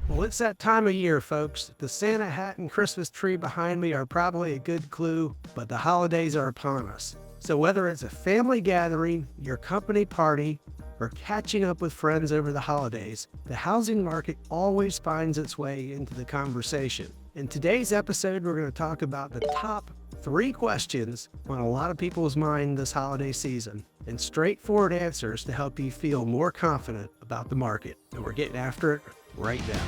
Well, it's that time of year, folks. The Santa hat and Christmas tree behind me are probably a good clue, but the holidays are upon us. So whether it's a family gathering, your company party, or catching up with friends over the holidays, the housing market always finds its way into the conversation. In today's episode, we're going to talk about the top 3 questions on a lot of people's mind this holiday season and straightforward answers to help you feel more confident about the market. And we're getting after it right now.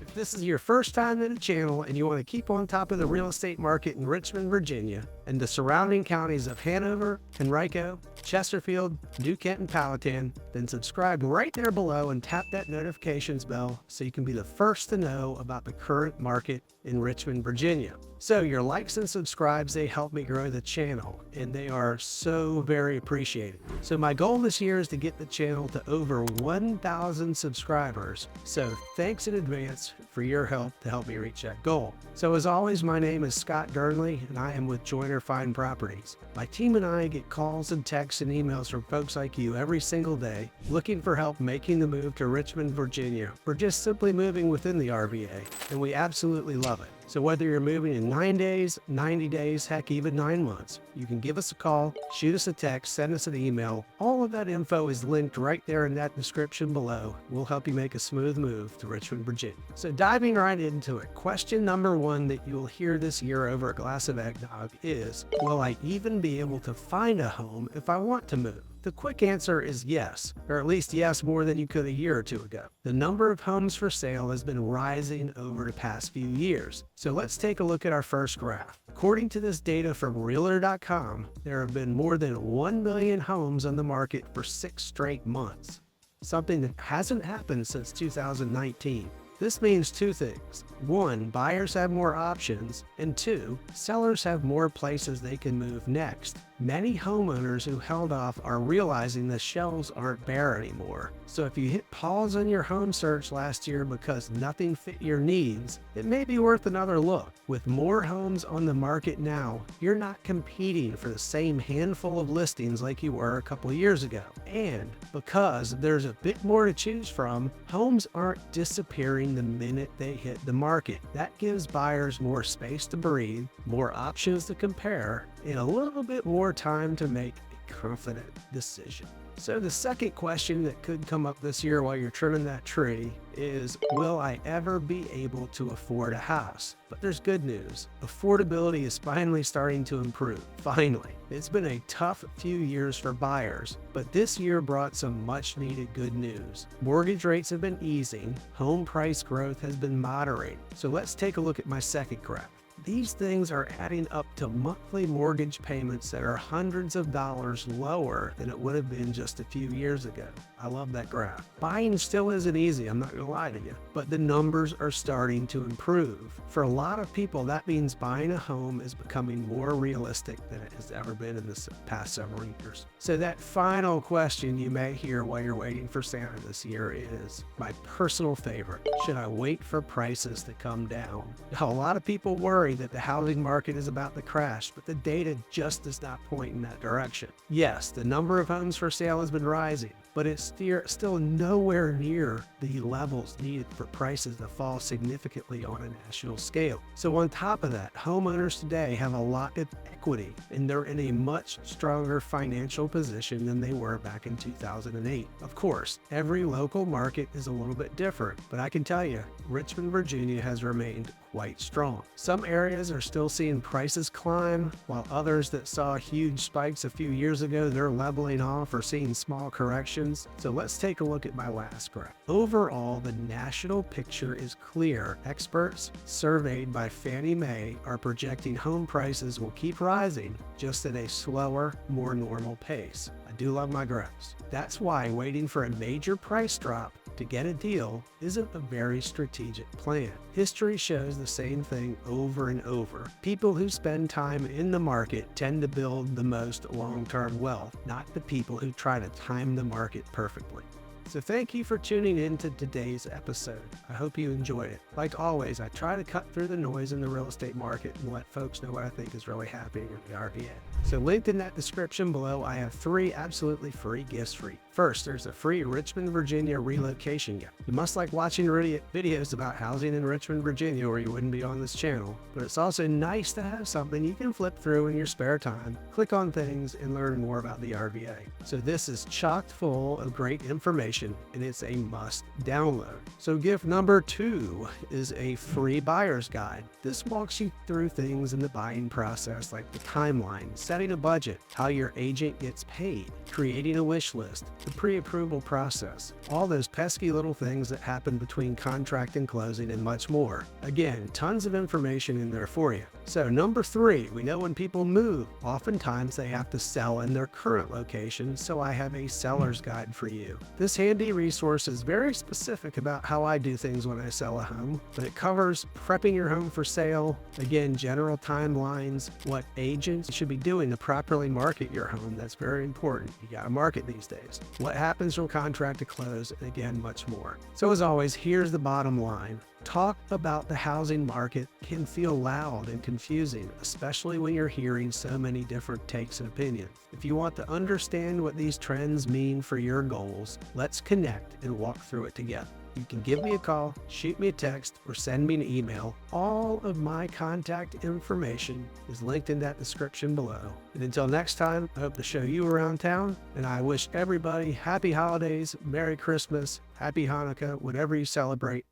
If this is your first time in the channel and you want to keep on top of the real estate market in Richmond, Virginia, and the surrounding counties of Hanover, Henrico, Chesterfield, New Kent, and Powhatan, then subscribe right there below and tap that notifications bell so you can be the first to know about the current market in Richmond, Virginia. So your likes and subscribes, they help me grow the channel, and they are so very appreciated. So my goal this year is to get the channel to over 1,000 subscribers. So thanks in advance for your help to help me reach that goal. So as always, my name is Scott Gurnley, and I am with Joiner Fine Properties. My team and I get calls and texts and emails from folks like you every single day looking for help making the move to Richmond, Virginia, or just simply moving within the RVA, and we absolutely love it. So whether you're moving in 9 days, 90 days, heck, even 9 months, you can give us a call, shoot us a text, send us an email. All of that info is linked right there in that description below. We'll help you make a smooth move to Richmond, Virginia. So diving right into it, question number 1 that you'll hear this year over a glass of eggnog is, will I even be able to find a home if I want to move? The quick answer is yes, or at least yes more than you could a year or 2 ago. The number of homes for sale has been rising over the past few years. So let's take a look at our first graph. According to this data from Realtor.com, there have been more than 1 million homes on the market for 6 straight months, something that hasn't happened since 2019. This means 2 things. 1, buyers have more options, and 2, sellers have more places they can move next. Many homeowners who held off are realizing the shelves aren't bare anymore. So if you hit pause on your home search last year because nothing fit your needs, it may be worth another look. With more homes on the market now, you're not competing for the same handful of listings like you were a couple years ago. And because there's a bit more to choose from, homes aren't disappearing the minute they hit the market. That gives buyers more space to breathe, more options to compare, and a little bit more time to make a confident decision. So the second question that could come up this year while you're trimming that tree is, will I ever be able to afford a house? But there's good news. Affordability is finally starting to improve. Finally. It's been a tough few years for buyers, but this year brought some much needed good news. Mortgage rates have been easing, home price growth has been moderating. So let's take a look at my second graph. These things are adding up to monthly mortgage payments that are hundreds of dollars lower than it would have been just a few years ago. I love that graph. Buying still isn't easy, I'm not gonna lie to you, but the numbers are starting to improve. For a lot of people, that means buying a home is becoming more realistic than it has ever been in the past several years. So that final question you may hear while you're waiting for Santa this year is my personal favorite. Should I wait for prices to come down? Now, a lot of people worry that the housing market is about to crash, but the data just does not point in that direction. Yes, the number of homes for sale has been rising, but it's still nowhere near the levels needed for prices to fall significantly on a national scale. So on top of that, homeowners today have a lot of equity, and they're in a much stronger financial position than they were back in 2008. Of course, every local market is a little bit different, but I can tell you, Richmond, Virginia has remained quite strong. Some areas are still seeing prices climb, while others that saw huge spikes a few years ago, they're leveling off or seeing small corrections. So let's take a look at my last graph. Overall, the national picture is clear. Experts surveyed by Fannie Mae are projecting home prices will keep rising, just at a slower, more normal pace. I do love my graphs. That's why waiting for a major price drop to get a deal isn't a very strategic plan. History shows the same thing over and over. People who spend time in the market tend to build the most long-term wealth, not the people who try to time the market perfectly. So thank you for tuning in to today's episode. I hope you enjoyed it. Like always, I try to cut through the noise in the real estate market and let folks know what I think is really happening in the RVA. So linked in that description below, I have 3 absolutely free gifts for you. First, there's a free Richmond, Virginia relocation guide. You must like watching videos about housing in Richmond, Virginia, or you wouldn't be on this channel. But it's also nice to have something you can flip through in your spare time, click on things, and learn more about the RVA. So this is chock full of great information, and it's a must download. So gift number 2 is a free buyer's guide. This walks you through things in the buying process, like the timeline, setting a budget, how your agent gets paid, creating a wish list, the pre-approval process, all those pesky little things that happen between contract and closing, and much more. Again, tons of information in there for you. So number 3, we know when people move, oftentimes they have to sell in their current location, so I have a seller's guide for you. This handy resource is very specific about how I do things when I sell a home, but it covers prepping your home for sale, again, general timelines, what agents should be doing to properly market your home. That's very important. You got to market these days. What happens from contract to close, and again, much more. So as always, here's the bottom line. Talk about the housing market can feel loud and confusing, especially when you're hearing so many different takes and opinions. If you want to understand what these trends mean for your goals, let's connect and walk through it together. You can give me a call, shoot me a text, or send me an email. All of my contact information is linked in that description below. And until next time, I hope to show you around town, and I wish everybody happy holidays, Merry Christmas, Happy Hanukkah, whatever you celebrate.